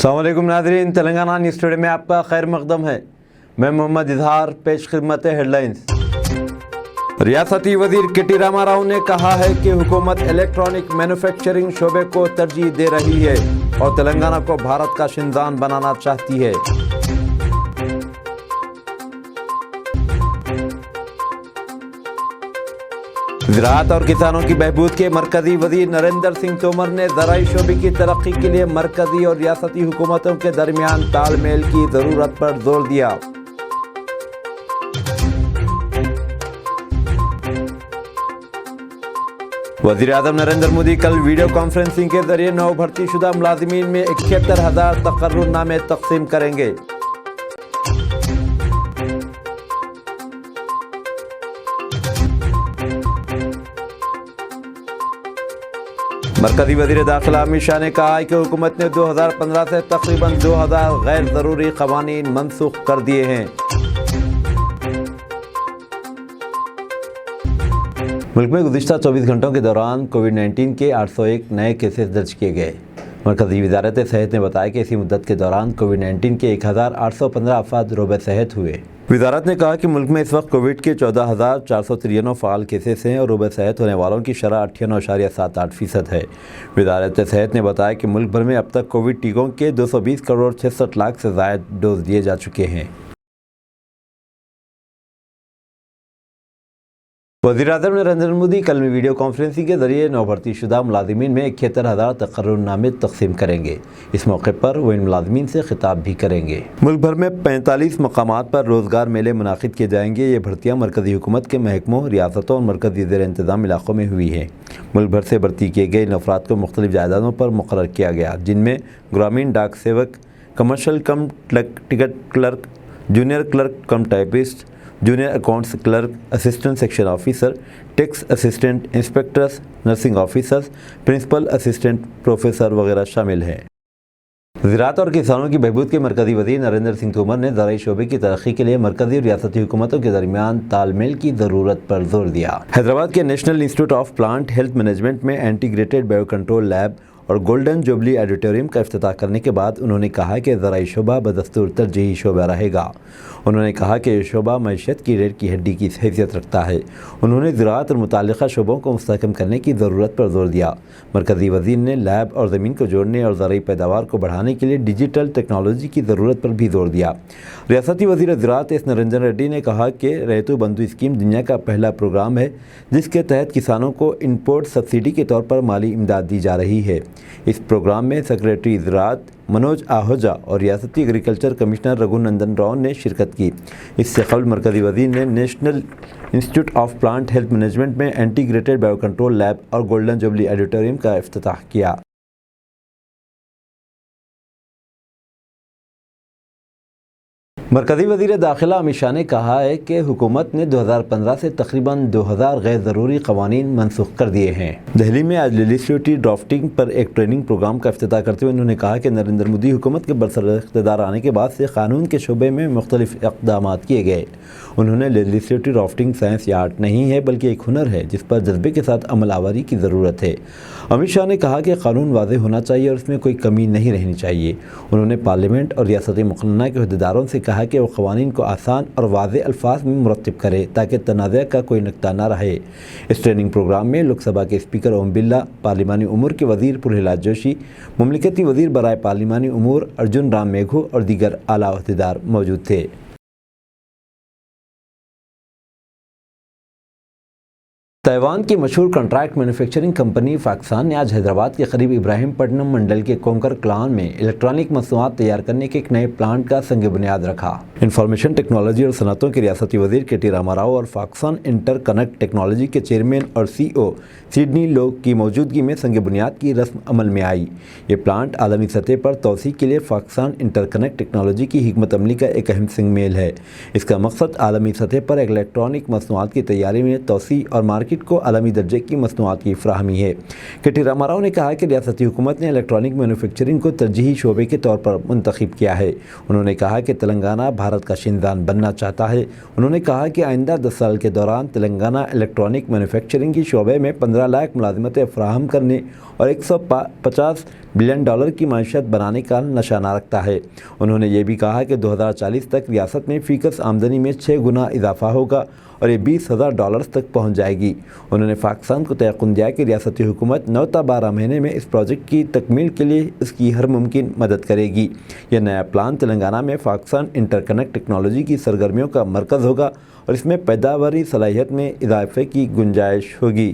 अस्सलाम वालेकुम नाज़रीन, तेलंगाना न्यूज़ टुडे में आपका खैर मकदम है। मैं मोहम्मद इजहार, पेश खिदमत हेडलाइंस। रियासती वजीर के.टी. रामाराव ने कहा है कि हुकूमत इलेक्ट्रॉनिक मैन्युफैक्चरिंग शोबे को तरजीह दे रही है और तेलंगाना को भारत का शिनजान बनाना चाहती है। ज़राअत और किसानों की बहबूद के मरकजी वजीर नरेंद्र सिंह तोमर ने ज़राई शोबे की तरक्की के लिए मरकजी और रियासती हुकूमतों के दरमियान तालमेल की ज़रूरत पर जोर दिया। वज़ीर आज़म नरेंद्र मोदी कल वीडियो कॉन्फ्रेंसिंग के जरिए नौ भर्ती शुदा मुलाजिमीन में 71,000 तकर्रुरनामे तकसीम करेंगे। मरकजी वज़ीर दाखिला अमित शाह ने कहा है कि हुकूमत ने 2015 से तकरीबन 2000 गैर ज़रूरी क़वानीन मनसूख कर दिए हैं। मुल्क में गुज़िश्ता 24 घंटों के दौरान कोविड-19 के 801 नए केसेस दर्ज किए गए। मरकजी वज़ारत सेहत ने बताया कि इसी मुद्दत के दौरान कोविड-19 के 1815 अफराद रोबे सेहत हुए। वज़ारत ने कहा कि मुल्क में इस वक्त कोविड के 14,493 फ़ाल केसेस हैं और रोबे सेहत होने वालों की शरह 98.78% है। वज़ारत सेहत ने बताया कि मुल्क भर में अब तक कोविड टीकों के 220 करोड़ 66 लाख से ज़ायद डोज दिए जा चुके हैं। वज़ीर-ए-आज़म नरेंद्र मोदी कल वीडियो कॉन्फ्रेंसिंग के जरिए नौ भर्ती शुदा मुलाजिमीन में 71,000 तकर्रुरनामे तकसीम करेंगे। इस मौके पर वो इन मुलाजिमीन से खिताब भी करेंगे। मुल्क भर में 45 मकामात पर रोज़गार मेले मुनाकिद किए जाएंगे। ये भर्तियाँ मरकजी हुकूमत के महकमों, रियासतों और मरकजी ज़ेर इंतज़ाम इलाकों में हुई हैं। मुल्क भर से भर्ती किए गए इन अफराद को मुख्तलिफ जायदादों पर मुक़र्रर किया गया, जिनमें ग्रामीण डाक सेवक, commercial cum ticket clerk, junior clerk cum typist, junior accounts clerk, assistant section officer, tax assistant, inspectors, nursing officers, principal assistant professor वगैरह शामिल हैं। ज़राअत और किसानों की बहबूद के मरकजी वज़ीर नरेंद्र सिंह तोमर ने ज़राई शोबे की तरक्की के लिए मरकजी और रियासती हुकूमतों के दरमियान तालमेल की ज़रूरत पर जोर दिया। हैदराबाद के national institute of plant health management में इंटीग्रेटेड बायो कंट्रोल लैब और गोल्डन जुबली ऑडिटोरियम का इफ्तिताह करने के बाद उन्होंने कहा कि ज़राई शोबा बदस्तूर तरजीही शोबा रहेगा। उन्होंने कहा कि यह शोबा मईशत की रीढ़ की हड्डी की हैसियत रखता है। उन्होंने ज़राअत और मुताल्लिक़ा शोबों को मुस्तहकम करने की ज़रूरत पर जोर दिया। मरकज़ी वज़ीर ने लैब और ज़मीन को जोड़ने और ज़राई पैदावार को बढ़ाने के लिए डिजिटल टेक्नोलॉजी की ज़रूरत पर भी जोर दिया। रियासती वज़ीर ज़राअत एस नरेंद्र रेड्डी ने कहा कि रैतु बंधु स्कीम दुनिया का पहला प्रोग्राम है जिसके तहत किसानों को इनपुट सब्सिडी के तौर पर माली इमदाद दी जा रही है। इस प्रोग्राम में सेक्रेटरी ज़राअत मनोज आहूजा और रियासती एग्रीकल्चर कमिश्नर रघुनंदन राव ने शिरकत की। इससे कबल मरकज़ी वज़ीर ने national institute of plant health management में इंटीग्रेटेड बायो कंट्रोल लैब और गोल्डन जुबली ऑडिटोरियम का इफ्तिताह किया। मरकज़ी वज़ीर दाखिला अमित शाह ने कहा है कि हुकूमत ने 2015 से तकरीबन 2000 गैर ज़रूरी क़वानीन मनसूख कर दिए हैं। दिल्ली में आज लेजिस्लेटिव ड्राफ्टिंग पर एक ट्रेनिंग प्रोग्राम का इफ्तिताह करते हुए उन्होंने कहा कि नरेंद्र मोदी हुकूमत के बरसर इक़्तिदार आने के बाद से कानून के शोबे में मुख्तलिफ इक़दामात किए गए। उन्होंने लेजिस्लेटिव ड्राफ्टिंग साइंस या आर्ट नहीं है बल्कि एक हुनर है जिस पर जज्बे के साथ अमल आवारी की ज़रूरत है। अमित शाह ने कहा कि कानून वाज़ेह होना चाहिए और इसमें कोई कमी नहीं रहनी चाहिए। उन्होंने पार्लियामेंट और रियासती मुक़न्ना के अहदेदारों से कहा कि वो क़वानीन को आसान और वाज़ेह अल्फाज में मुरत्तिब करे ताकि तनाज़ा का कोई नुक्ता न रहे। इस ट्रेनिंग प्रोग्राम में लोकसभा के स्पीकर ओम बिरला, पार्लिमानी उमूर के वज़ीर प्रहलाद जोशी, मुमलिकती वज़ीर बराए पार्लिमानी उमूर अर्जुन राम मेघू और दीगर आला अहदेदार मौजूद थे। ताइवान की मशहूर कॉन्ट्रैक्ट मैन्युफैक्चरिंग कंपनी फॉक्सकॉन ने आज हैदराबाद के करीब इब्राहिमपट्टनम मंडल के कोंकर क्लान में इलेक्ट्रॉनिक मसनूआत तैयार करने के एक नए प्लांट का संग बुनियाद रखा। इंफॉर्मेशन टेक्नोलॉजी और सनतों के रियासती वज़ीर के.टी. रामाराव और फॉक्सकॉन इंटरकनेक्ट टेक्नोलॉजी के चेयरमैन और CEO सिडनी लो की मौजूदगी में संग बुनियाद की रस्म अमल में आई। ये प्लांट आलमी सतह पर तोसी के लिए फॉक्सकॉन इंटरकनेक्ट टेक्नोलॉजी की हिकमत अमली का एक अहम सिंगमेल है। इसका मकसद आलमी सतह पर इलेक्ट्रॉनिक मसनूआत की तैयारी में तोसी और मार्केट को आलमी दर्जे की मसनूआत की फ्राहमी है। के.टी. रामाराव ने कहा कि रियासती हुकूमत ने इलेक्ट्रॉनिक मैन्युफैक्चरिंग को तरजीही शोबे के तौर पर मुंतखब किया है। उन्होंने कहा कि तेलंगाना भारत का शिनजान बनना चाहता है। उन्होंने कहा कि आइंदा 10 साल के दौरान तेलंगाना इलेक्ट्रॉनिक मैन्युफैक्चरिंग की शोबे में 15 लाख मुलाजिमतें फ़राहम करने और 150 बिलियन डॉलर की माशियत बनाने का निशाना रखता है। उन्होंने ये भी कहा कि 2040 तक रियासत में फ़ीसद आमदनी में 6 गुना इजाफा होगा और ये $20,000 तक पहुंच जाएगी। उन्होंने पाकिस्तान को तयक़ुन दिया कि रियासती हुकूमत 9 ta 12 महीने में इस प्रोजेक्ट की तकमील के लिए इसकी हर मुमकिन मदद करेगी। यह नया प्लान तेलंगाना में पाकिस्तान इंटरकनेक्ट टेक्नोलॉजी की सरगर्मियों का मरकज़ होगा और इसमें पैदावारी सलाहियत में इजाफे की गुंजाइश होगी।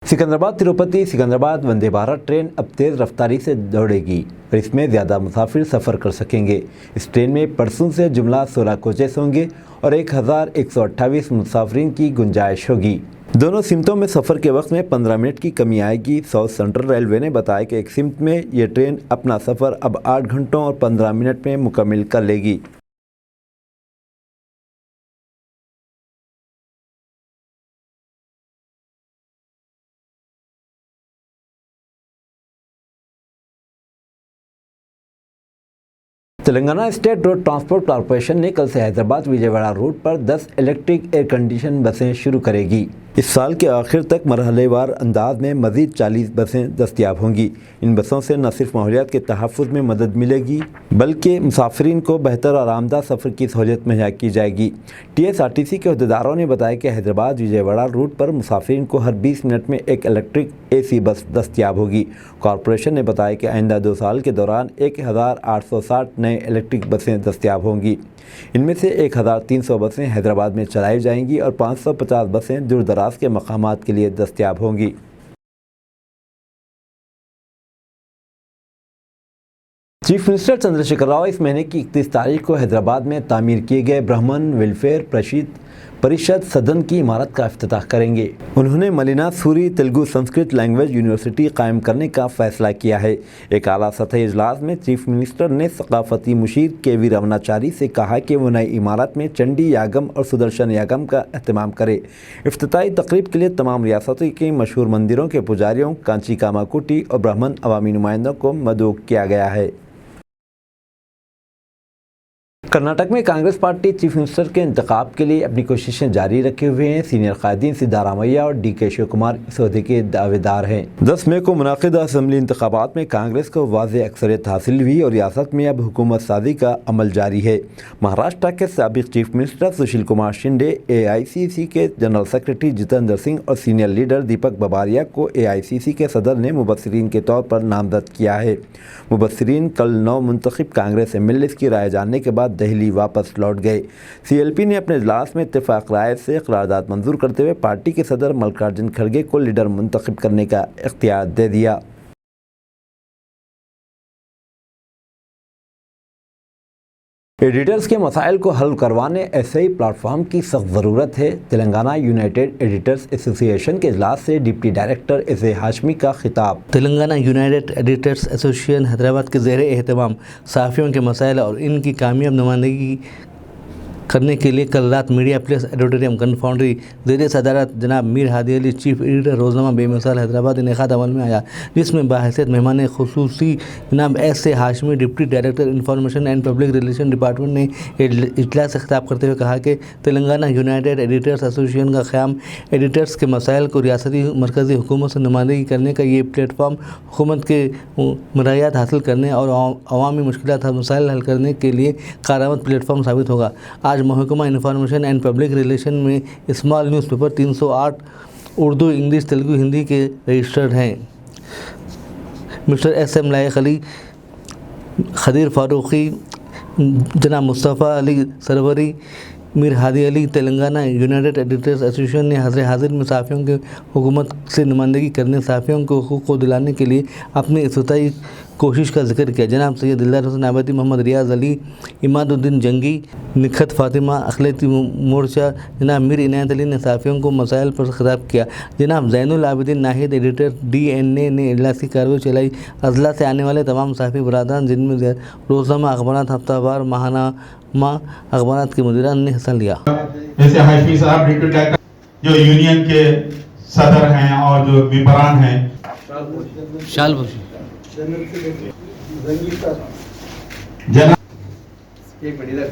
सिकंदराबाद तिरुपति सिकंदराबाद वंदे भारत ट्रेन अब तेज़ रफ्तारी से दौड़ेगी और इसमें ज़्यादा मुसाफिर सफ़र कर सकेंगे। इस ट्रेन में परसों से जुमला 16 कोचेस होंगे और 1128 मुसाफिरीन की गुंजाइश होगी। दोनों सिमतों में सफ़र के वक्त में 15 मिनट की कमी आएगी। साउथ सेंट्रल रेलवे ने बताया कि एक सिमत में ये ट्रेन अपना सफ़र अब 8 घंटों और 15 मिनट में मुकम्मल कर लेगी। Telangana state road transport corporation ने कल से हैदराबाद विजयवाड़ा रूट पर 10 इलेक्ट्रिक एयर कंडीशन बसें शुरू करेगी। इस साल के आखिर तक मरहलेवार अंदाज में मज़ीद 40 बसें दस्तियाब होंगी। इन बसों से न सिर्फ माहौलियात के तहफ़्फ़ुज़ में मदद मिलेगी बल्कि मुसाफिरीन को बेहतर और आरामदा सफ़र की सहूलियत मुहैया की जाएगी। TSRTC के अहदेदारों ने बताया कि हैदराबाद विजयवाड़ा रूट पर मुसाफिरीन को हर 20 मिनट में एक इलेक्ट्रिक AC बस दस्तियाब होगी। कॉरपोरेशन ने बताया कि आइंदा 2 साल के दौरान 1860 नए इलेक्ट्रिक बसें दस्तियाब होंगी। इनमें से 1300 बसें हैदराबाद में चलाई जाएंगी और 550 बसें दूर दराज के मकामात के लिए दस्तियाब होंगी। चीफ मिनिस्टर चंद्रशेखर राव इस महीने की 31 तारीख को हैदराबाद में तामीर किए गए ब्राह्मण वेलफेयर परिषद सदन की इमारत का इफ्तिताह करेंगे। उन्होंने मलिना सूरी तेलुगु संस्कृत लैंग्वेज यूनिवर्सिटी कायम करने का फैसला किया है। एक आला सतही इजलास में चीफ मिनिस्टर ने सकाफती मुशीर KV रमनाचारी से कहा कि वो नई इमारत में चंडी यागम और सुदर्शन यागम का एहतमाम करे। इफ्तिताही तकरीब के लिए तमाम रियासतों के मशहूर मंदिरों के पुजारियों, कांची कामाकुटी और ब्राह्मण अवामी नुमाइंदों को मदऊ किया गया है। कर्नाटक में कांग्रेस पार्टी चीफ मिनिस्टर के इंतखाब के लिए अपनी कोशिशें जारी रखे हुए हैं। सीनियर कायदीन सिद्धारामैया और DK शिव कुमार इस ओहदे के दावेदार हैं। 10 मई को मुनाकिदा असम्बली इंतखाबात में कांग्रेस को वाज़ेह अक्सरियत हासिल हुई और रियासत में अब हुकूमत साजी का अमल जारी है। महाराष्ट्र के साबिक chief minister Sushil Kumar Shinde, AICC के जनरल सेक्रेटरी जितेंद्र सिंह और सीनियर लीडर दीपक बाबारिया को AICC के सदर ने मुबस्सिरीन के तौर पर नामजद किया है। मुबस्सिरीन कल 9 मुंतखब कांग्रेस MLAs की राय जानने के बाद दिल्ली वापस लौट गए। CLP ने अपने इजलास में इत्तेफाक राय से करारदाद मंजूर करते हुए पार्टी के सदर मल्लिकार्जुन खड़गे को लीडर मुंतखब करने का इख्तियार दे दिया। एडिटर्स के मसाइल को हल करवाने ऐसे ही प्लेटफॉर्म की सख्त ज़रूरत है। तेलंगाना यूनाइटेड एडिटर्स एसोसिएशन के इजलास से डिप्टी डायरेक्टर एस.ए. हाशमी का खिताब। Telangana United editors association Hyderabad के ज़ेर एहतमाम सहाफ़ियों के मसाइल और इनकी कामयाब नुमाइंदगी करने के लिए कल रात media place auditorium Gun Foundry ज़ेर सदारत जनाब मीर हादी अली चीफ एडिटर रोज़नामा बेमिसाल हैदराबाद इनेकाद अमल में आया, जिसमें बाहैसियत मेहमान खुसूसी जनाब S.A. Hashmi deputy director information and public relation department ने इजलास से खिताब करते हुए कहा कि तेलंगाना यूनाइटेड एडिटर्स एसोसिएशन का क़याम एडिटर्स के मसाइल को रियासती मरकज़ी हुकूमत से नुमाइंदगी करने का ये प्लेटफॉर्म हुकूमत के मरायात हासिल करने और अवामी मुश्किलात मसाइल हल करने के लिए कारआमद प्लेटफॉर्म साबित होगा। आज महकमा इंफॉर्मेशन एंड पब्लिक रिलेशन में small newspaper 308 Urdu, English, Telugu, Hindi के रजिस्टर्ड हैं। Mister S.M. लायक अली, खदीर फारूकी, जनाब Mustafa Ali Sarwari, Mir Hadi Ali, Telangana United editors association ने हाजिर में सहाफ़ियों के हुकूमत से नुमाइंदगी करने, सहाफ़ियों को हुकूक़ को दिलाने के लिए अपनी इफ्तिताई कोशिश का जिक्र किया। जनाब सैयद दिलदार हुसैन आबादी, मोहम्मद रियाज अली, इमादुद्दीन जंगी, निखत फातिमा, अखिलती मोर्चा, जनाब मीर इनायत अली ने सहाफ़ियों को मसाइल पर खिताब किया। जनाब ज़ैनुल आबिदीन नाहिद एडिटर DNA ने इजलास की कार्रवाई चलाई। अजला से आने वाले तमाम सहाफ़ी बरादरान जिनमें रोज़नामा अखबारात, हफ्तावार, माहनामा अखबारात के मुदीरान ने हिस्सा लिया। जैसे हाशमी साहब डिप्टी डायरेक्टर जो यूनियन के सदर हैं और जो मेंबरान हैं, जनाब एक मिनट इधर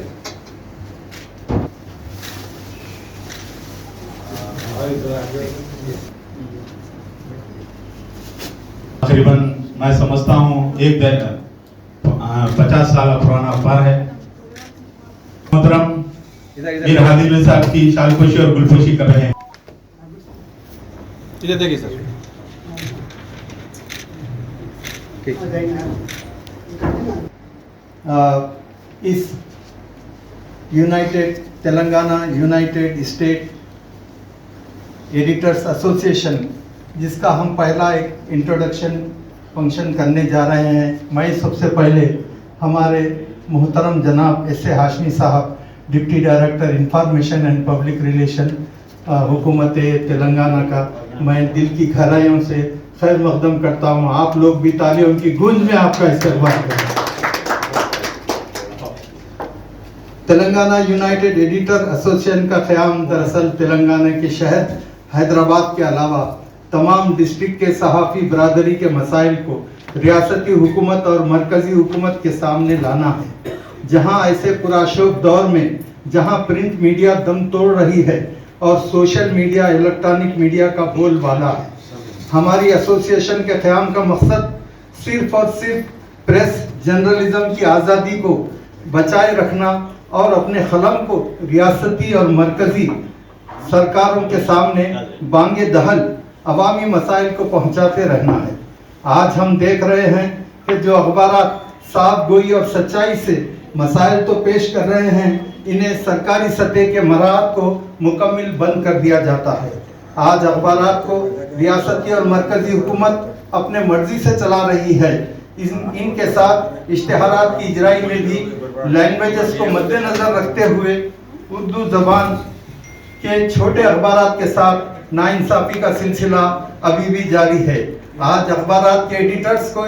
तकरीबन मैं समझता हूँ 50 साल पुराना अखबार है। मोहतरम मीर हादी साहब की शालपोशी और गुलपोशी कर रहे हैं। इधर देखिए सर। इस United Telangana United state editors association जिसका हम पहला एक इंट्रोडक्शन फंक्शन करने जा रहे हैं, मैं सबसे पहले हमारे मोहतरम जनाब एस ए हाशमी साहब deputy director information and public relation हुकूमत तेलंगाना का मैं दिल की गहराइयों से खैर मकदम करता हूँ। आप लोग भी तालियों की गूंज में आपका इस्तेमाल करें। तेलंगाना यूनाइटेड एडिटर एसोसिएशन का क़याम दरअसल तेलंगाना के शहर हैदराबाद के अलावा तमाम डिस्ट्रिक्ट के सहाफ़ी बरादरी के मसाइल को रियासती हुकूमत और मरकज़ी हुकूमत के सामने लाना है। जहां ऐसे पुराशोक दौर में जहां प्रिंट मीडिया दम तोड़ रही है और सोशल मीडिया इलेक्ट्रॉनिक मीडिया का बोलबाला है, हमारी एसोसिएशन के क़याम का मकसद सिर्फ और सिर्फ प्रेस जर्नलिज्म की आज़ादी को बचाए रखना और अपने कलम को रियासती और मरकज़ी सरकारों के सामने बांगे दहल अवामी मसाइल को पहुंचाते रहना है। आज हम देख रहे हैं कि जो अखबारात साफ गोई और सच्चाई से मसाइल तो पेश कर रहे हैं, इन्हें सरकारी सतह के मराहत को मुकम्मल बंद कर दिया जाता है। आज अखबारात को रियासती और मरकज़ी हुकूमत अपने मर्जी से चला रही है। इनके साथ इश्तिहारात की इजराई में भी लैंग्वेजेस को मद्देनजर रखते हुए उर्दू जबान के छोटे अखबारात के साथ नाइंसाफ़ी का सिलसिला अभी भी जारी है। आज अखबारात के एडिटर्स को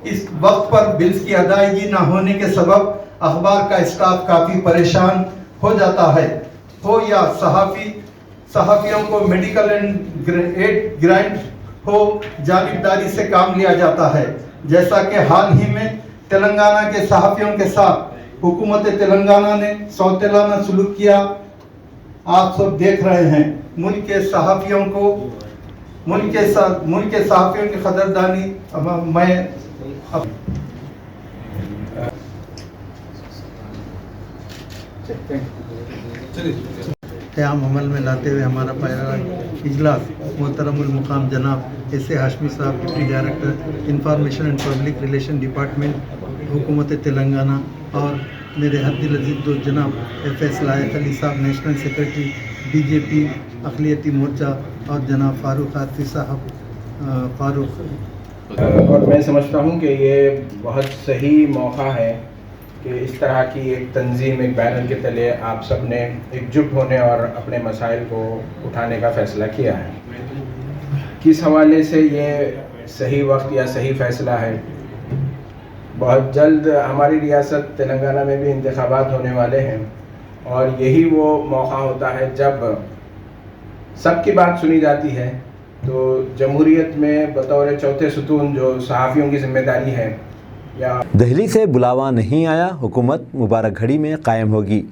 इस वक्त पर बिल्स की अदायगी न होने के सबब अखबार का स्टाफ काफ़ी परेशान हो जाता है। हो या सहाफ़ियों को मेडिकल एड ग्रांट हो, जानिबदारी से काम लिया जाता है। जैसा कि हाल ही में तेलंगाना के सहाफ़ियों के साथ हुकूमत तेलंगाना ने सौतेलाना सलूक किया, आप सब देख रहे हैं। मुल्क के सहाफ़ियों की कदरदानी मैं क़याम अमल में लाते हुए हमारा पहला इजलास मोहतरमुल मुकाम जनाब एस ए हाशमी साहब deputy director information and public relation department हुकूमत तेलंगाना और मेरे हद्दिल अजीज दोस्त जनाब एफ.एस. लायक अली साहब नेशनल सेक्रेटरी बीजेपी अक़लियती मोर्चा और जनाब फ़ारूक आतिफ़ साहब फ़ारूक। और मैं समझता हूँ कि ये बहुत सही मौका है कि इस तरह की एक तंजीम एक बैनर के तले आप सब ने एकजुट होने और अपने मसाइल को उठाने का फ़ैसला किया है। किस हवाले से ये सही वक्त या सही फ़ैसला है? बहुत जल्द हमारी रियासत तेलंगाना में भी इंतखाबात होने वाले हैं और यही वो मौका होता है जब सबकी बात सुनी जाती है। तो जमहूरियत में बतौर चौथे सुतून जो सहाफ़ियों की जिम्मेदारी है या दिल्ली से बुलावा नहीं आया, हुकूमत मुबारक घड़ी में कायम होगी।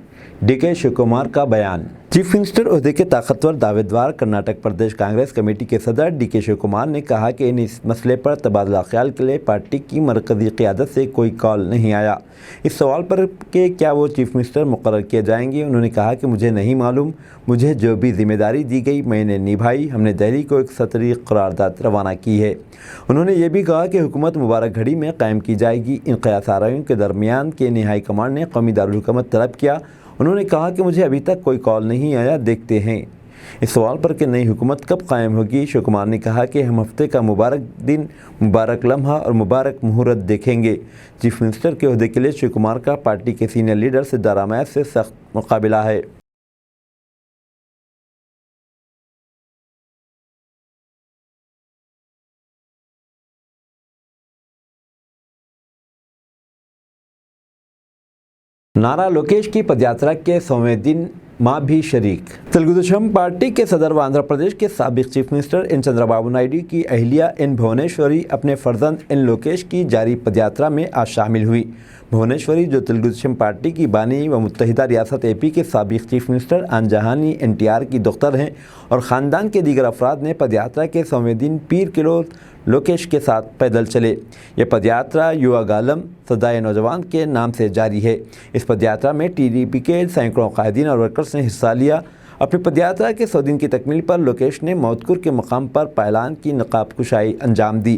डीके शिव कुमार का बयान। चीफ मिनिस्टर ओहदे के ताकतवर दावेदार कर्नाटक प्रदेश कांग्रेस कमेटी के सदर डीके शिव कुमार ने कहा कि इस मसले पर तबादला ख्याल के लिए पार्टी की मरकज़ी क़यादत से कोई कॉल नहीं आया। इस सवाल पर कि क्या वो चीफ मिनिस्टर मुकर्रर किए जाएंगे, उन्होंने कहा कि मुझे नहीं मालूम, मुझे जो भी जिम्मेदारी दी गई मैंने निभाई। हमने दिल्ली को एक सतरी करारदाद रवाना की है। उन्होंने ये भी कहा कि हुकूमत मुबारक घड़ी में कायम की जाएगी। इन क़यासारायों के दरमियान केन्या हाई कमांड ने कौमी दारुल-हुकूमत तलब किया। उन्होंने कहा कि मुझे अभी तक कोई कॉल नहीं आया, देखते हैं। इस सवाल पर कि नई हुकूमत कब कायम होगी, शिव कुमार ने कहा कि हम हफ्ते का मुबारक दिन, मुबारक लम्हा और मुबारक मुहूर्त देखेंगे। चीफ मिनिस्टर के ओहदे के लिए शिव कुमार का पार्टी के सीनियर लीडर सिद्धारामैया से सख्त मुकाबला है। नारा लोकेश की पदयात्रा के 100वें दिन मां भी शरीक। तेलुगुदेशम पार्टी के सदर व आंध्र प्रदेश के साबिक chief minister N Chandrababu Naidu की अहलिया एन भुवनेश्वरी अपने फर्जंद एन लोकेश की जारी पदयात्रा में आज शामिल हुई। भुवनेश्वरी, जो तेलुगुदेशम पार्टी की बानी व मुत्तहिदा रियासत एपी के साबिक चीफ मिनिस्टर आनजहानी एनटीआर की दुख्तर हैं और ख़ानदान के दीगर अफराद ने पदयात्रा के 100वें दिन पीर किलो लोकेश के साथ पैदल चले। ये पदयात्रा युवा गालम सदाए नौजवान के नाम से जारी है। इस पदयात्रा में टीडीपी के सैकड़ों कायदीन और वर्कर्स ने हिस्सा लिया। अपनी पदयात्रा के 100 दिन की तकमील पर लोकेश ने मौतकुर के मकाम पर पायलान की नकाब कुशाई अंजाम दी।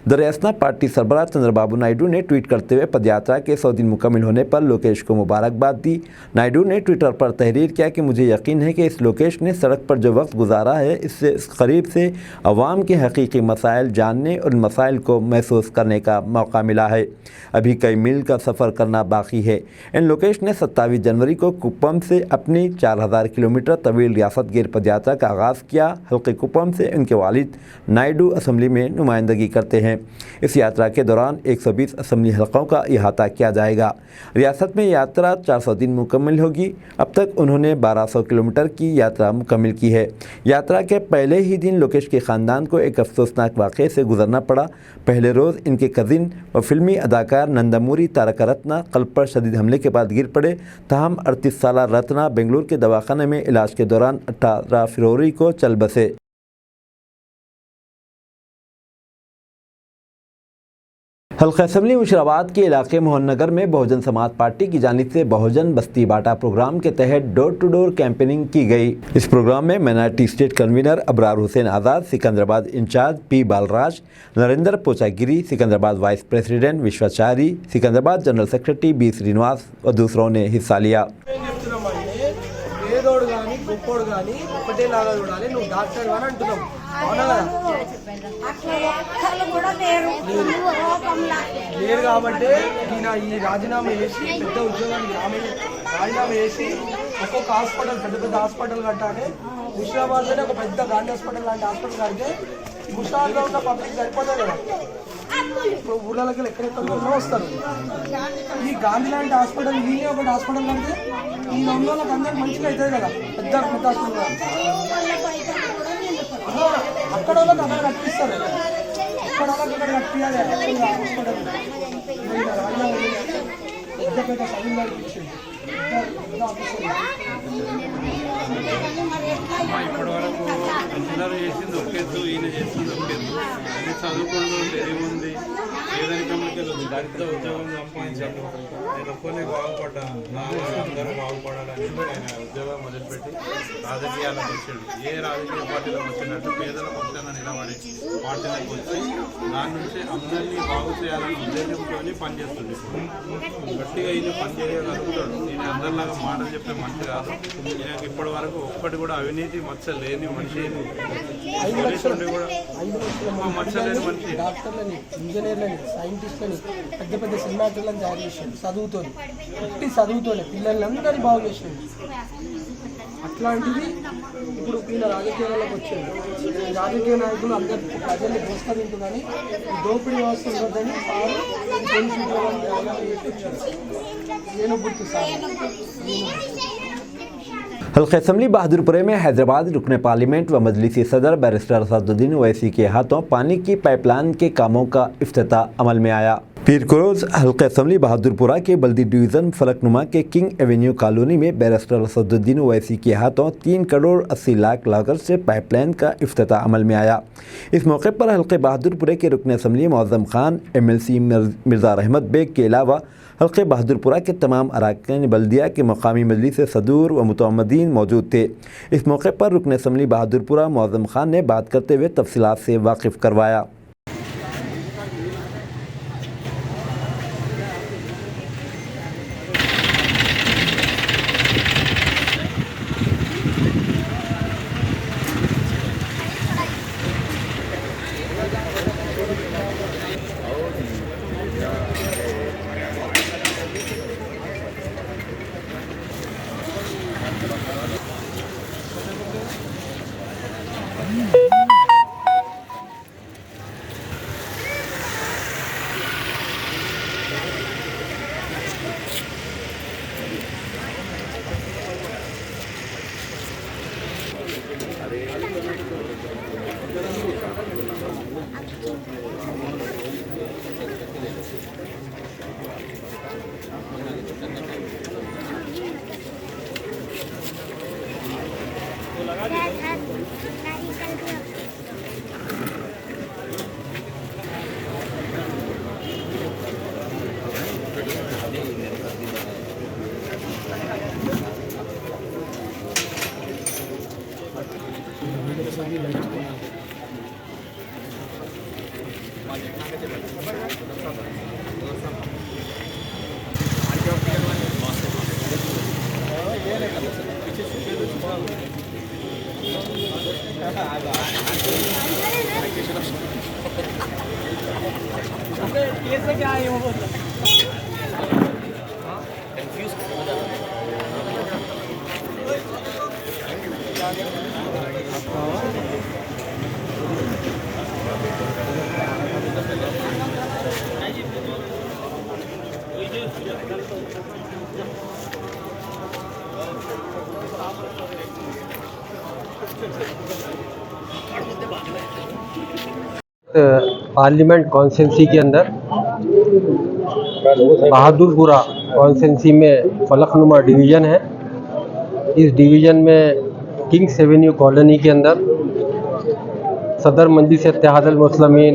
दरअसल पार्टी सरबराह चंद्रबाबू नायडू ने ट्वीट करते हुए पदयात्रा के 100 दिन मुकम्मल होने पर लोकेश को मुबारकबाद दी। नायडू ने ट्विटर पर तहरीर किया कि मुझे यकीन है कि इस लोकेश ने सड़क पर जो वक्त गुजारा है, इससे इस करीब से अवाम के हकीकी मसाइल जानने और मसाइल को महसूस करने का मौका मिला है। अभी कई मील का सफ़र करना बाकी है। इन लोकेश ने 27 जनवरी को कुप्पम से अपनी 4000 किलोमीटर तवील रियासत गिर पदयात्रा का आगाज़ किया। हल्के कुप्पम से उनके वालिद नायडू असम्बली में नुमाइंदगी करते हैं। इस यात्रा के दौरान 120 असम्बली हलकों का अहाता किया जाएगा। रियासत में यात्रा 400 दिन मुकम्मल होगी। अब तक उन्होंने 1200 किलोमीटर की यात्रा मुकम्मल की है। यात्रा के पहले ही दिन लोकेश के ख़ानदान को एक अफसोसनाक वाक़े से गुजरना पड़ा। पहले रोज़ इनके कज़िन व फिल्मी अदाकार नंदमूरी तारक रत्ना कल्ब पर शदीद हमले के बाद गिर पड़े। ताहम 38 साला रत्ना बेंगलुरु के दवाखाने में इलाज के दौरान 18 फरवरी को चल बसे। हल्का असम्बली मुशीराबाद के इलाके मोहन नगर में बहुजन समाज पार्टी की जानिब से बहुजन बस्ती बाटा प्रोग्राम के तहत डोर टू डोर कैंपेनिंग की गई। इस प्रोग्राम में minority state convener Abrar Hussain Azad, Secunderabad incharge P Balraj, Narendra Pochagiri, Secunderabad vice president Vishwachari, Secunderabad general secretary B Srinivas और दूसरों ने हिस्सा लिया। పేదోడు కానీ గొప్పోడు కానీ ఒకటేలాగా చూడాలి. నువ్వు డాక్టర్ అని అంటున్నావు, అవునా కదా? లేరు కాబట్టి ఈయన ఈ రాజీనామా చేసి పెద్ద ఉద్యోగానికి రాజీనామా చేసి ఒక్కొక్క హాస్పిటల్ పెద్ద పెద్ద హాస్పిటల్ కట్టాలి. ముషిరాబాద్లోనే ఒక పెద్ద గాంధీ హాస్పిటల్ లాంటి హాస్పిటల్ కడితే ముషిరాబాద్లో ఉన్న పబ్లిక్ సరిపోతుంది కదా. ఇప్పుడు ఊళ్ళకి ఎక్కడెక్కడ వస్తారు. ఈ గాంధీ లాంటి హాస్పిటల్ ఈయన ఒకటి హాస్పిటల్ అంటే ఈ రంగంలోకి అందరికి మంచిగా అవుతుంది కదా. పెద్ద పెద్ద హాస్పిటల్ అక్కడ వాళ్ళకి అక్కడ కట్టిస్తారు. ఇక్కడ వాళ్ళకి ఇక్కడ కట్టియాలి. హాస్పిటల్ పెద్ద పెద్ద సైన్ కట్టించింది. ఇప్పటి వరకు అందరూ చేసింది ఒకేసు, ఈయన చేసింది ఒకేసు. అది చదువుకుంటూ ఏముంది పేదరికంలోకి వెళ్ళదు, దళిత ఉద్యోగం సంపాదించాను. నేను ఒక్కనే బాగుపడ్డా, నా వాళ్ళు అందరూ బాగుపడాలని నేను ఉద్యోగం మొదలుపెట్టి రాజకీయాలకు వచ్చాడు. ఏ రాజకీయ పార్టీలో వచ్చినట్టు పేదల పక్షాన నిలబడి పార్టీలకు వచ్చి దాని నుంచి అందరినీ బాగు చేయాలని ఉద్దేశంతో పనిచేస్తుంది. గట్టిగా ఈయన పని చేయగలుగుతాడు. నేను అందరిలాగా మాటలు చెప్పే మనిషి కాదు. ఈయనకి ఇప్పటి వరకు ఒక్కటి కూడా అవినీతి మచ్చ లేని మనిషి, కూడా మచ్చ లేని మనిషి. డాక్టర్లని, ఇంజనీర్లని, సైంటిస్ట్లని, పెద్ద పెద్ద సినిమా యాక్టర్లను తయారు చేసాడు. చదువుతోని పుట్టి చదువుతోనే పిల్లలందరినీ బాగు చేసాడు. అట్లాంటిది ఇప్పుడు ఈయన రాజకీయాలకు వచ్చాడు. రాజకీయ నాయకులు అందరు ప్రజల్ని ప్రోత్సహించు కానీ దోపిడీ వ్యవస్థ ఉండదని సార్ నేను గుర్తు సార్. हल्का असम्बली बहादुरपुरे में हैदराबाद रुकन पार्लियामेंट व मजलिसी सदर बैरिस्टर असदुद्दीन ओवैसी के हाथों पानी की पाइपलाइन के कामों का इफ्तिताह अमल में आया। पीर को रोज़ हल्का असम्बली बहादुरपुरा के बल्दी डिवीज़न फलकनुमा के किंग एवेन्यू कॉलोनी में बैरिस्टर असदुद्दीन ओवैसी के हाथों 3 करोड़ 80 लाख लागत से पाइपलाइन का इफ्तिताह अमल में आया। इस मौके पर हल्के बहादुरपुरे के रुकन असम्बली मुअज़्ज़म खान, MLC मिर्ज़ा रहमत बेग के अलावा हल्के बहादुरपुरा के तमाम अरकान बल्दिया के मकामी मजलिस सदूर व मुतअम्मिदीन मौजूद थे। इस मौके पर रुकन असम्बली बहादुरपुरा मुअज़्ज़म खान ने बात करते हुए तफसीलात से वाकिफ़ करवाया। पार्लियामेंट कॉन्स्टिट्यूंसी के अंदर बहादुरपुरा कॉन्स्टिट्यूंसी में फलकनुमा डिवीज़न है। इस डिवीज़न में किंग्स एवेन्यू कॉलोनी के अंदर सदर मजलिस इत्तेहादुल मुस्लिमीन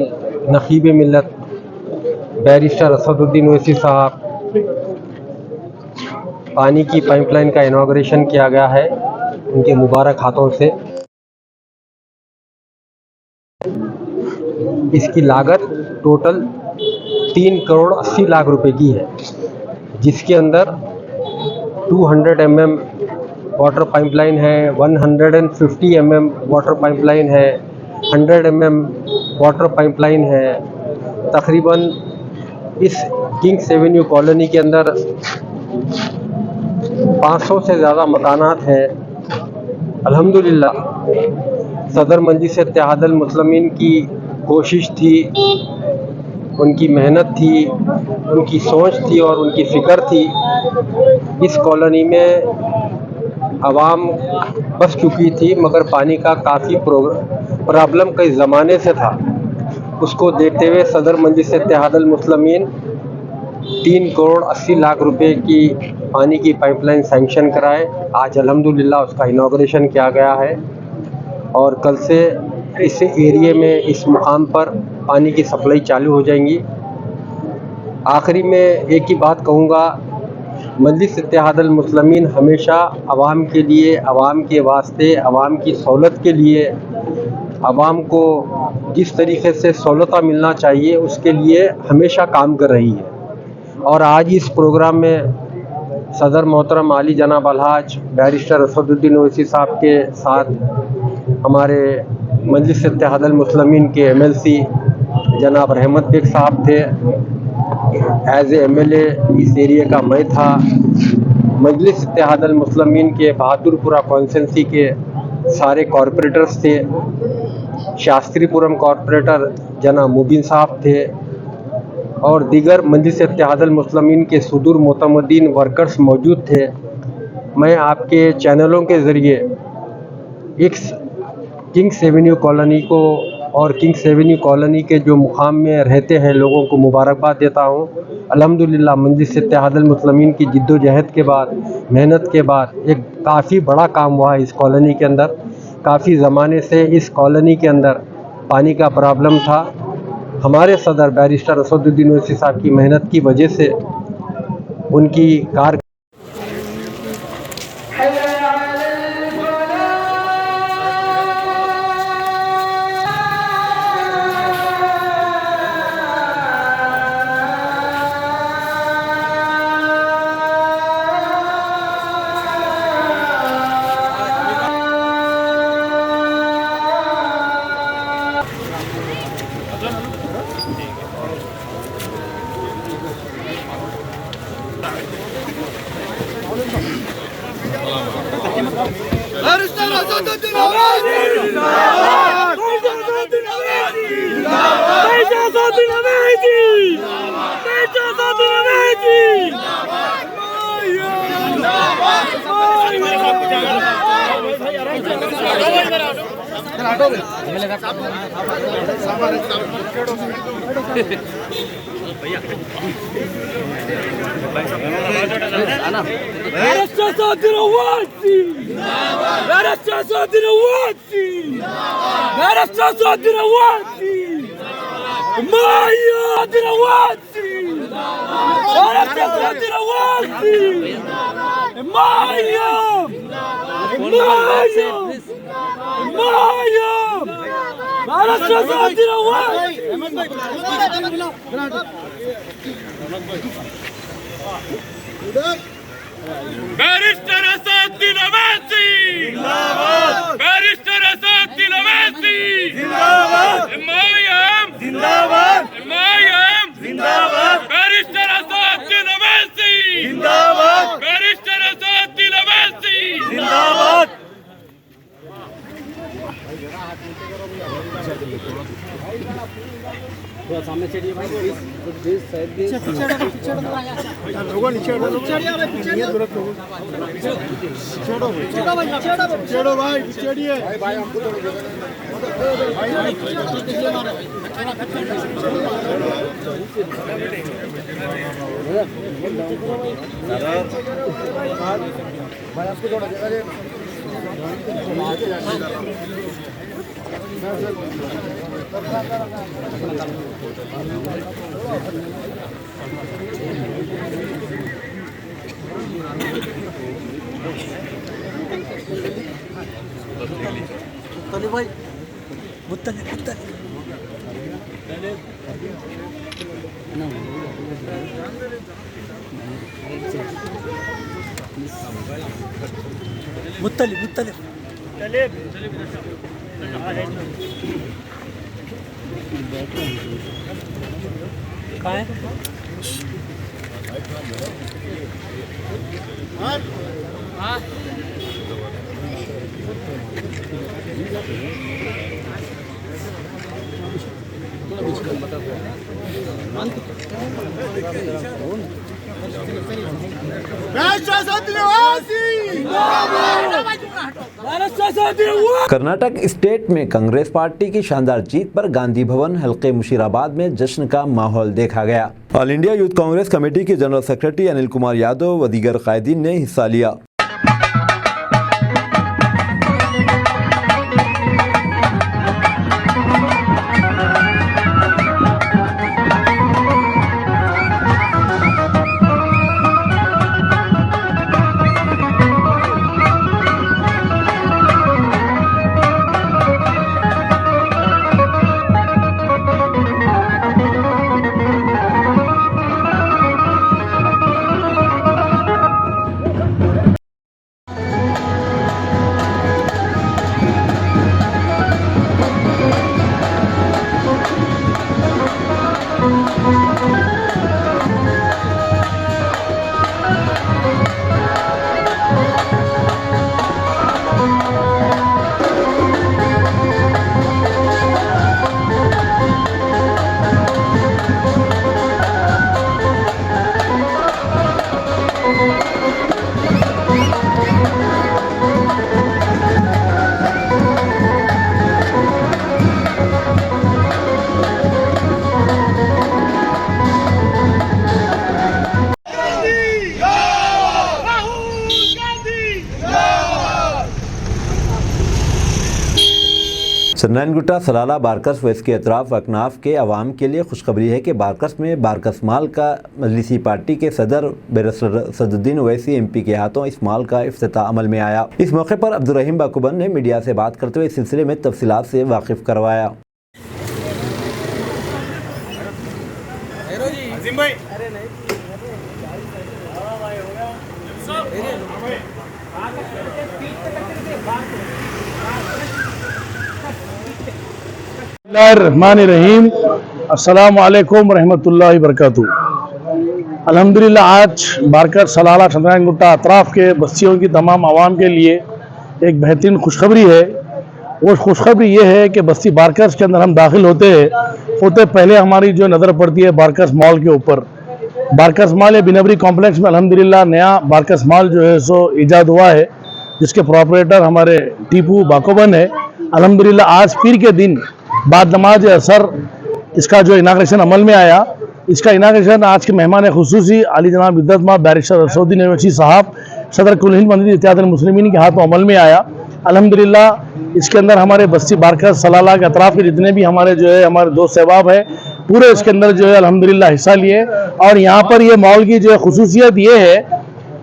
नकीब मिल्लत बैरिस्टर असदुद्दीन ओवैसी साहब पानी की पाइपलाइन का इनॉग्रेशन किया गया है उनके मुबारक हाथों से। इसकी लागत टोटल 3 करोड़ 80 लाख रुपए की है, जिसके अंदर 200 mm वाटर पाइपलाइन है, 150 mm वाटर पाइपलाइन है, 100 mm वाटर पाइपलाइन है। तकरीबन इस किंग्स एवेन्यू कॉलोनी के अंदर 500 से ज़्यादा मकानात हैं। अल्हम्दुलिल्लाह सदर मजलिस इत्तेहादुल मुस्लिमीन की कोशिश थी, उनकी मेहनत थी, उनकी सोच थी और उनकी फ़िक्र थी। इस कॉलोनी में आवाम बस चुकी थी, मगर पानी का काफ़ी प्रॉब्लम कई ज़माने से था। उसको देखते हुए सदर मजलिस इत्तेहादुल मुस्लिमीन 3 करोड़ 80 लाख रुपए की पानी की पाइपलाइन सैंक्शन कराए। आज अल्हम्दुलिल्लाह उसका इनॉग्रेशन किया गया है और कल से इस एरिए में इस मुकाम पर पानी की सप्लाई चालू हो जाएंगी। आखिरी में एक ही बात कहूँगा, मजलिस इत्तेहादुल मुस्लिमीन हमेशा आवाम के लिए, आवाम के वास्ते, आवाम की सहूलत के लिए, आवाम को जिस तरीके से सहूलत मिलना चाहिए उसके लिए हमेशा काम कर रही है। और आज इस प्रोग्राम में सदर मोहतरम आली जनाब अलहाज बैरिस्टर असदुद्दीन ओवैसी साहब के साथ हमारे मजलिस इत्तेहादुल मुस्लिमीन के MLC जनाब रहमत बेग साहब थे। एज ए MLA इस एरिया का मैं था। मजलिस इत्तेहादुल मुस्लिमीन के बहादुरपुरा कॉन्स्टिट्यूंसी के सारे कॉरपोरेटर्स थे। शास्त्रीपुरम कॉरपोरेटर जनाब मुबीन साहब थे और दीगर मजलिस इत्तेहादुल मुस्लिमीन के सुदूर मोतमदीन वर्कर्स मौजूद थे। मैं आपके चैनलों के ज़रिए इस किंग्स एवेन्यू कॉलोनी को और किंग्स एवेन्यू कॉलोनी के जो मुकाम में रहते हैं लोगों को मुबारकबाद देता हूँ। अल्हम्दुलिल्लाह मजलिस इत्तेहादुल मुस्लिमीन की जिद्दोजहद के बाद, मेहनत के बाद एक काफ़ी बड़ा काम हुआ है इस कॉलोनी के अंदर। काफ़ी ज़माने से इस कॉलोनी के अंदर पानी का प्रॉब्लम था। हमारे सदर बैरिस्टर असदुद्दीन ओवैसी साहब की मेहनत की वजह से उनकी car barrister Asaduddin Owaisi barrister Asaduddin Owaisi जिंदाबाद, एमआईएम जिंदाबाद, एमआईएम जिंदाबाद, बैरिस्टर असदुद्दीन ओवैसी जिंदाबाद, बैरिस्टर असदुद्दीन ओवैसी जिंदाबाद। कर्नाटक स्टेट में कांग्रेस पार्टी की शानदार जीत पर गांधी भवन हल्के मुशीराबाद में जश्न का माहौल देखा गया। All India youth Congress committee के जनरल सेक्रेटरी अनिल कुमार यादव व दीगर कायदीन ने हिस्सा लिया। सरनाइन-गुट्टा, सलाला, बारकस व इसके अतराफ अकनाफ के अवाम के लिए खुशखबरी है कि बारकस में बारकस माल का मजलिसी पार्टी के सदर बैरिस्टर असदुद्दीन ओवैसी MP के हाथों इस माल का इफ्तिताह अमल में आया। इस मौके पर अब्दुर्रहीम बाकुबन ने मीडिया से बात करते हुए इस सिलसिले में तफसीलात से वाकिफ करवाया। रहमानिर्रहीम, अस्सलामु अलैकुम रहमतुल्लाहि वबरकातुहू। अल्हम्दुलिल्लाह आज बारकस, सलाला, सरनाइन-गुट्टा अतराफ़ के बस्तियों की तमाम आवाम के लिए एक बेहतरीन खुशखबरी है। वो खुशखबरी ये है कि बस्ती बारकस के अंदर हम दाखिल होते पहले हमारी जो नज़र पड़ती है बारकस मॉल के ऊपर। बारकस मॉल या बिनवरी कॉम्प्लेक्स में अल्हम्दुलिल्लाह नया बारकस मॉल जो है सो ईजाद हुआ है, जिसके प्रोपरेटर हमारे टीपू बाकोबन है। अल्हम्दुलिल्लाह आज पीर के दिन बाद नमाज असर इसका जो इनाग्रेशन अमल में आया। इसका इनाग्रेशन आज के मेहमान खुसूसी अली जनाब इद्दत मां बैरिस्टर असदुद्दीन ओवैसी साहब सदर कुल हिंद मंदिर इत्तेहादुल मुस्लिमीन के हाथों अमल में आया। अल्हम्दुलिल्लाह इसके अंदर हमारे बस्ती बारकस, सलाला के अतराफ़ के जितने भी हमारे जो है हमारे दोस्त सहबाब है पूरे इसके अंदर जो है अल्हम्दुलिल्लाह हिस्सा लिए। और यहाँ पर ये मॉल की जो खुसूसियत ये है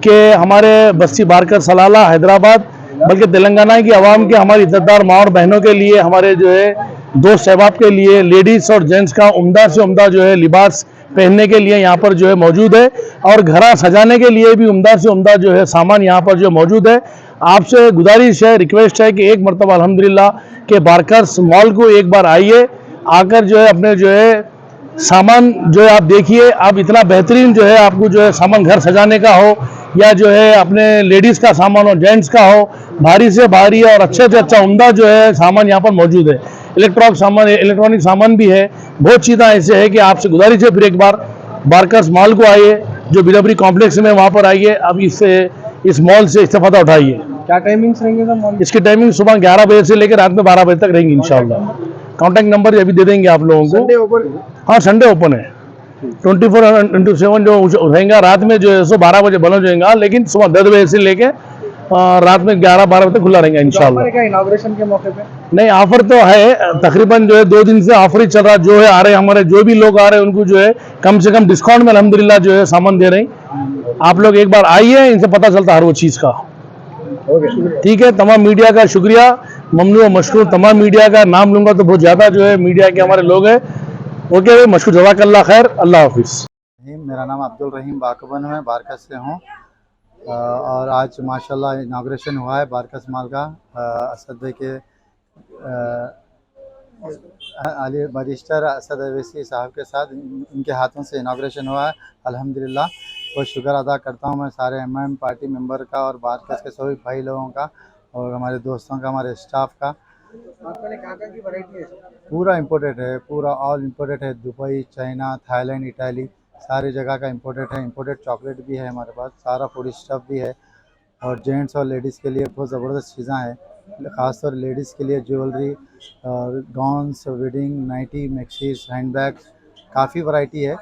कि हमारे बस्ती बारकस, सलाला, हैदराबाद बल्कि तेलंगाना की आवाम के हमारी इज्जतदार माँ और बहनों के लिए, हमारे जो है दोस्त सहबाब के लिए लेडीज़ और जेंट्स का उम्दा से उम्दा जो है लिबास पहनने के लिए यहाँ पर जो है मौजूद है। और घरा सजाने के लिए भी उम्दा से उम्दा जो है सामान यहाँ पर जो मौजूद है। आपसे गुजारिश है, रिक्वेस्ट है कि एक मरतबा अल्हम्दुलिल्लाह के बारकर्स मॉल को एक बार आइए, आकर जो है अपने जो है सामान जो है आप देखिए। आप इतना बेहतरीन जो है आपको जो है सामान घर सजाने का हो या जो है अपने लेडीज़ का सामान हो, जेंट्स का हो, भारी से भारी और अच्छे से अच्छा उम्दा जो है सामान यहाँ पर मौजूद है। इलेक्ट्रॉनिक सामान भी है, बहुत चीज़ें ऐसे है कि आपसे गुजारिश है फिर एक बार बारकर्स मॉल को आइए, जो बिलबरी कॉम्प्लेक्स में वहाँ पर आइए। अब इस मॉल से इस्तेफादा उठाइए। क्या टाइमिंग्स रहेंगे सर मॉल? इसकी टाइमिंग सुबह 11 बजे से लेकर रात में 12 बजे तक रहेंगी इंशाल्लाह। कॉन्टैक्ट नंबर अभी दे देंगे आप लोगों को। Sunday open? हाँ, संडे ओपन है। 24/7 जो रहेगा, रात में जो है सो 12 बजे बंद हो जाएगा, लेकिन सुबह 10 बजे से लेकर रात में 11-12 बजे तक खुला रहेगा इंशाल्लाह। क्या इनॉग्रेशन के मौके पे? नहीं, ऑफर तो है, तकरीबन जो है 2 दिन से ऑफर ही चल रहा है। जो है आ रहे हमारे जो भी लोग आ रहे हैं उनको जो है कम से कम डिस्काउंट में अल्हम्दुलिल्लाह जो है सामान दे रहे हैं। आप लोग एक बार आइए, इनसे पता चलता है हर वो चीज़ का। ठीक है, तमाम मीडिया का शुक्रिया, ममनू व मशकूर। तमाम मीडिया का नाम लूंगा तो बहुत ज़्यादा जो है मीडिया के हमारे लोग हैं। ओके, मशकूर, जज़ाकल्लाह खैर, अल्लाह हाफिज़। मेरा नाम अब्दुल रहीम बाकबन है, बारकस से हूँ और आज माशाल्लाह इनाग्रेशन हुआ है बारकस मॉल का। असद भाई के अली बैरिस्टर असद अवैसी साहब के साथ इनके हाथों से इनाग्रेशन हुआ है। अल्हम्दुलिल्लाह, बहुत शुक्र अदा करता हूँ मैं सारे एमएम पार्टी मेंबर का और बारकस के सभी भाई लोगों का और हमारे दोस्तों का, हमारे स्टाफ का। आपने कहाँ की वैरायटी है? पूरा इम्पोर्टेड है, पूरा ऑल इम्पोर्टेड है। दुबई, चाइना, थाईलैंड, इटाली, सारी जगह का इम्पोर्टेड है। इम्पोर्टेड चॉकलेट भी है हमारे पास, सारा फूड स्टफ भी है और जेंट्स और लेडीज़ के लिए बहुत ज़बरदस्त चीज़ें हैं। ख़ासतौर लेडीज़ के लिए ज्वेलरी और gowns, wedding nighty, maxis, handbags, काफ़ी वैरायटी है।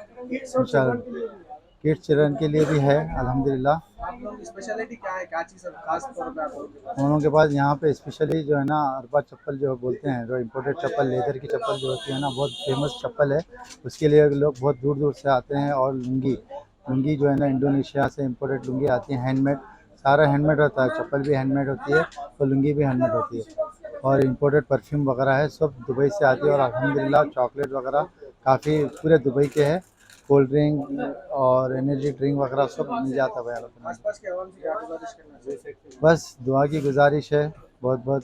किड्स चिल्ड्रन के लिए भी है अल्हम्दुलिल्लाह। आप लोगों की स्पेशलिटी क्या है, क्या चीज़ खास तौर पे आप लोगों के पास? हम लोगों के पास यहाँ पे स्पेशली जो है ना अरबा चप्पल जो बोलते हैं, जो इम्पोर्टेड चप्पल, लेदर की चप्पल जो होती है ना, बहुत फेमस चप्पल है। उसके लिए लोग बहुत दूर दूर से आते हैं। और लुंगी जो है ना इंडोनेशिया से इम्पोर्टेड लुंगी आती है, हैंडमेड, सारा हैंडमेड होता है। चप्पल भी हैंडमेड होती है और लुंगी भी हैंडमेड होती है। और इम्पोर्टेड परफ्यूम वगैरह है, सब दुबई से आती है। और अल्हम्दुलिल्लाह चॉकलेट वगैरह काफ़ी पूरे दुबई के हैं। कोल्ड ड्रिंक और एनर्जी ड्रिंक वगैरह सब मिल जाता है। आसपास के आवाम से क्या गुजारिश करना चाहिए? बस दुआ की गुजारिश है, बहुत बहुत।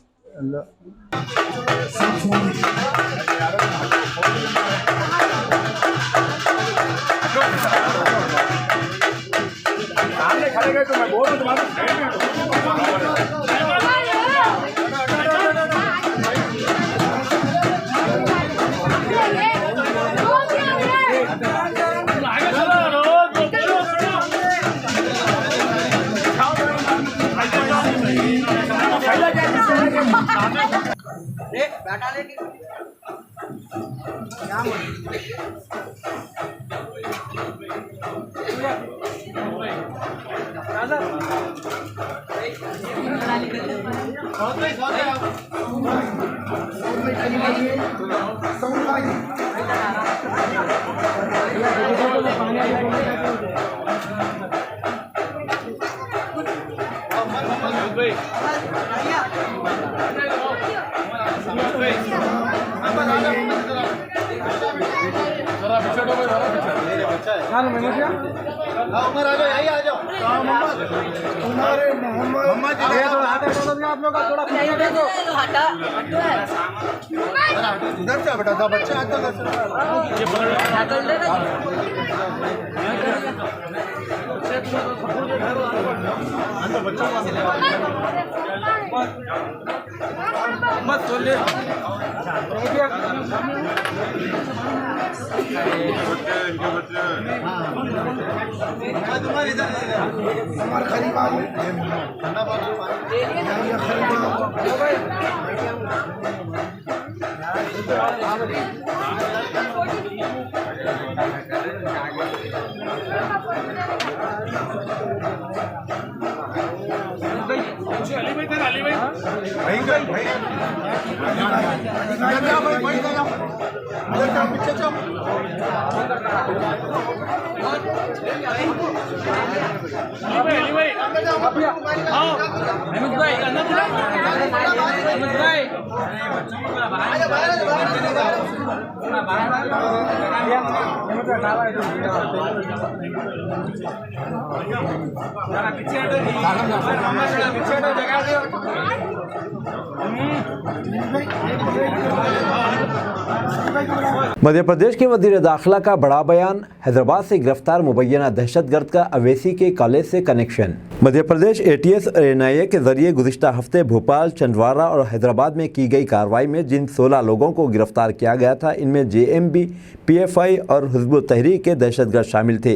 मध्य प्रदेश के वजीर दाखिला का बड़ा बयान, हैदराबाद से गिरफ्तार मुबैना दहशतगर्द का अवेसी के कॉलेज से कनेक्शन। मध्य प्रदेश ATS और NIA के जरिए गुज़िश्ता हफ्ते भोपाल, छिंदवाड़ा और हैदराबाद में की गई कार्रवाई में जिन 16 लोगों को गिरफ्तार किया गया था, इनमें JMB, PFI और हिज़्बुत तहरीर के दहशतगर्द शामिल थे।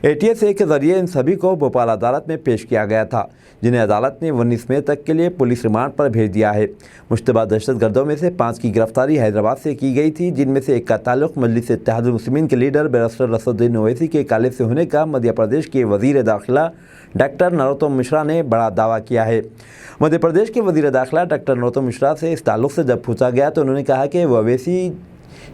ATS के जरिए इन सभी को भोपाल अदालत में पेश किया गया था, जिन्हें अदालत ने 19 मई तक के लिए पुलिस रिमांड पर भेज दिया है। मुश्तबा दहशतगर्दों में से 5 की गिरफ्तारी हैदराबाद से की गई थी, जिनमें से एक का ताल्लुक़ मजलिस-ए-इत्तेहादुल मुस्लिमीन के लीडर बैरिस्टर रसूलुद्दीन ओवैसी के कॉलेज से होने का मध्य प्रदेश के वज़ीर दाखिला डॉक्टर नरोत्तम मिश्रा ने बड़ा दावा किया है। मध्य प्रदेश के वज़ीर दाखिला डॉक्टर नरोत्तम मिश्रा से इस ताल्लुक़ से जब पूछा गया तो उन्होंने कहा कि वो ओवैसी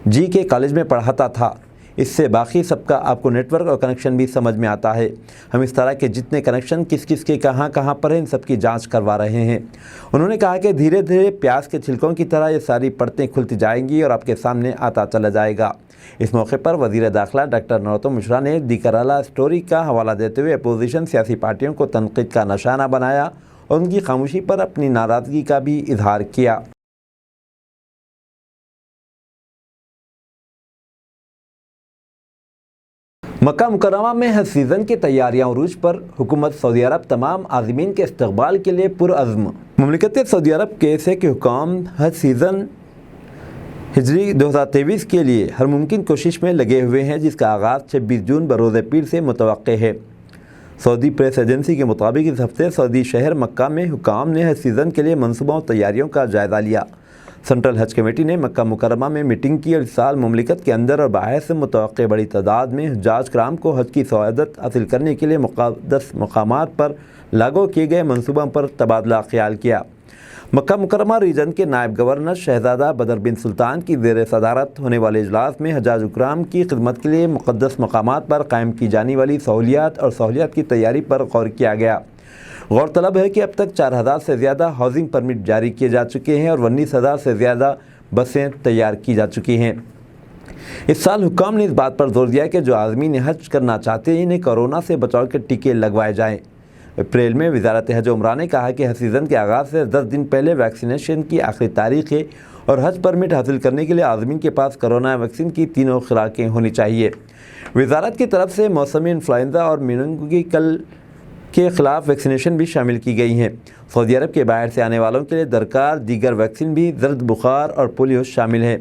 जी के कॉलेज में पढ़ाता था। इससे बाकी सबका आपको नेटवर्क और कनेक्शन भी समझ में आता है। हम इस तरह के जितने कनेक्शन किस किस के कहाँ कहाँ पर हैं, इन सब की जांच करवा रहे हैं। उन्होंने कहा कि धीरे धीरे प्याज के छिलकों की तरह ये सारी परतें खुलती जाएंगी और आपके सामने आता चला जाएगा। इस मौके पर वज़ीर दाखिला डॉक्टर नरोत्तम मिश्रा ने दी कराला स्टोरी का हवाला देते हुए अपोजिशन सियासी पार्टियों को तनकीद का निशाना बनाया और उनकी खामोशी पर अपनी नाराज़गी का भी इजहार किया। मक्का मुकर्रमा में हज सीज़न की तैयारियां उरूज पर, हुकूमत सऊदी अरब तमाम आज़मीन के इस्तकबाल के लिए पुरअज़्म। मुमलिकत सऊदी अरब के ऐसे के हुकाम हज सीज़न हिजरी 2023 के लिए हर मुमकिन कोशिश में लगे हुए हैं, जिसका आगाज़ 26 जून बरोज़ पीर से मुतवक्के है। सऊदी प्रेस एजेंसी के मुताबिक इस हफ्ते सऊदी शहर मक्का में हुकाम ने हज सीज़न के लिए मनसूबों और तैयारियों का जायज़ा लिया। सेंट्रल हज कमेटी ने मक्का मुकर्रमा में मीटिंग की और इस साल मुमलिकत के अंदर और बाहर से मुतवक्के बड़ी तादाद में हुज्जाज कराम को हज की सआदत हासिल करने के लिए मुक़द्दस मकामात पर लागू किए गए मनसूबों पर तबादला ख्याल किया। मक्का मुकर्रमा रीजन के नायब गवर्नर शहजादा बदर बिन सुल्तान की ज़ेर सदारत होने वाले इजलास में हज्जाज कराम की खिदमत के लिए मुक़द्दस मकामात पर कायम की जाने वाली सहूलियात और सहूलियात की तैयारी पर गौर किया गया। गौरतलब है कि अब तक 4000 से ज़्यादा हाउसिंग परमिट जारी किए जा चुके हैं और 19,000 से ज़्यादा बसें तैयार की जा चुकी हैं। इस साल हुक्काम ने इस बात पर जोर दिया कि जो आज़मीन हज करना चाहते हैं, इन्हें कोरोना से बचाव के टीके लगवाए जाएँ। अप्रैल में वज़ारत हज उम्रा ने कहा कि हज सीज़न के आगाज़ से 10 दिन पहले वैक्सीनेशन की आखिरी तारीख़ है और हज परमिट हासिल करने के लिए आज़मीन के पास कोरोना वैक्सीन की तीनों खुराकें होनी चाहिए। वज़ारत की तरफ से मौसमी इन्फ्लुएंजा और मेनिंगोकल के ख़िलाफ़ वैक्सीनेशन भी शामिल की गई हैं। सऊदी अरब के बाहर से आने वालों के लिए दरकार दीगर वैक्सीन भी जर्द बुखार और पोलियो शामिल है।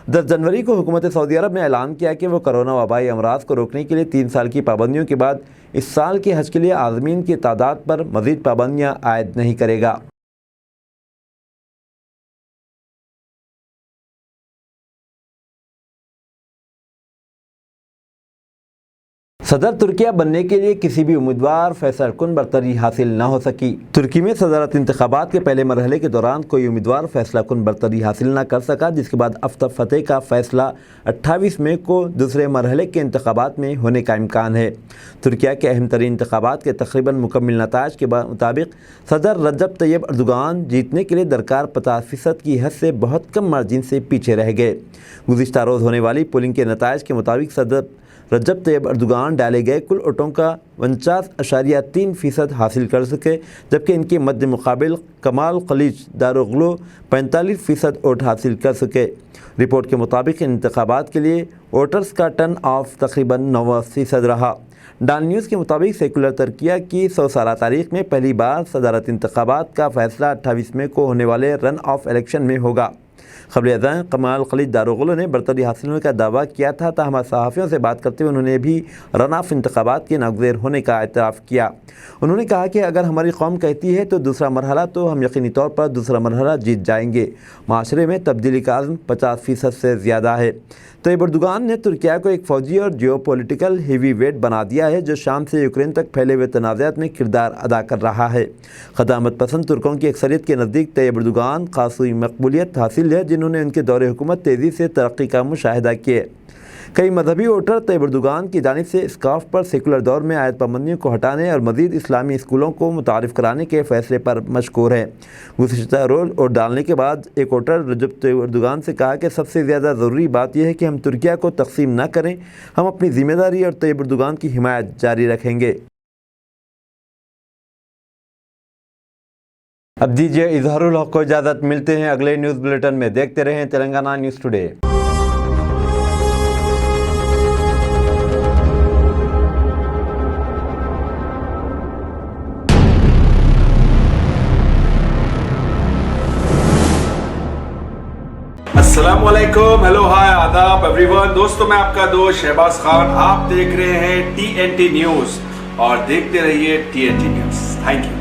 10 जनवरी को हुकूमत सऊदी अरब ने ऐलान किया कि वो कोरोना वबाई अमराज को रोकने के लिए 3 साल की पाबंदियों के बाद इस साल के हज के लिए आज़मीन की तादाद पर मज़ीद पाबंदियाँ आयद नहीं करेगा। सदर तुर्किया बनने के लिए किसी भी उम्मीदवार फैसला कुन बरतरी हासिल न हो सकी। तुर्की में सदारत इंतखाबात के पहले मरहले के दौरान कोई उम्मीदवार फैसला कुन बरतरी हासिल न कर सका, जिसके बाद अफ्ताह फतेह का फैसला 28 मई को दूसरे मरहले के इंतखाबात में होने का इम्कान है। तुर्किया के अहम तरीन इंतखाबात के तकरीबन मुकम्मल नताइज के मुताबिक सदर रजब तैयब अर्दोगान जीतने के लिए दरकार 50% की हद से बहुत कम मार्जिन से पीछे रह गए। गुज़िश्ता रोज़ होने वाली पोलिंग के नताइज के मुताबिक सदर रजब तैयब अर्दोगान डाले गए कुल वोटों का 49.3% हासिल कर सके, जबकि इनके मध्य मुकाबिल कमाल खलीज दारोगलो 45% वोट हासिल कर सके। रिपोर्ट के मुताबिक इन इंतखाबात के लिए वोटर्स का टर्न ऑफ तकरीबन 90% रहा। डान न्यूज़ के मुताबिक सेकुलर तुर्किया की 100 साला तारीख में पहली बार सदारत इंतखाबात का फैसला 28 मई को होने वाले रन ऑफ इलेक्शन में होगा। खबरें अज़ां कमाल खलीद दारोगलो ने बरतरी हासिल होने का दावा किया था, ताहम सहाफ़ियों से बात करते हुए उन्होंने भी रन ऑफ इंतखाबात के नागुज़ेर होने का एतराफ़ किया। उन्होंने कहा कि अगर हमारी कौम कहती है तो दूसरा मरहला, तो हम यकीनी तौर पर दूसरा मरहला जीत जाएंगे। माशरे में तब्दीली का आज़म 50% से ज़्यादा है। तैयब अर्दोगान ने तुर्किया को एक फ़ौजी और जियोपॉलिटिकल हेवी वेट बना दिया है, जो शाम से यूक्रेन तक फैले हुए तनाज़ात में किरदार अदा कर रहा है। क़दामत पसंद तुर्कों की अक्सरियत के नज़दीक तैयब अर्दोगान खासी मकबूलियत हासिल है, जिन्होंने उनके दौरे हुकूमत तेज़ी से तरक्की का मुशाहिदा किए। कई मजहबी वोटर तैयब एर्दोगान की जानिब से स्काफ पर सेकुलर दौर में आयत पाबंदियों को हटाने और मज़ीद इस्लामी स्कूलों को मुतारिफ़ कराने के फैसले पर मशकूर है। गुज़िश्ता रोज़ वोट डालने के बाद एक वोटर रजब तैयब एर्दोगान से कहा कि सबसे ज़्यादा ज़रूरी बात यह है कि हम तुर्किया को तकसीम न करें, हम अपनी ज़िम्मेदारी और तैयब एर्दोगान की हिमायत जारी रखेंगे। अब दीजिए इजहारुल हक को इजाज़त, मिलते हैं अगले न्यूज़ बुलेटिन में। देखते रहें तेलंगाना न्यूज़ टुडे। अस्सलामुअलैकुम, हेलो, हाय, आदाब एवरीवन। दोस्तों, मैं आपका दोस्त शहबाज खान, आप देख रहे हैं TNT न्यूज़ और देखते रहिए TNT न्यूज़। Thank you.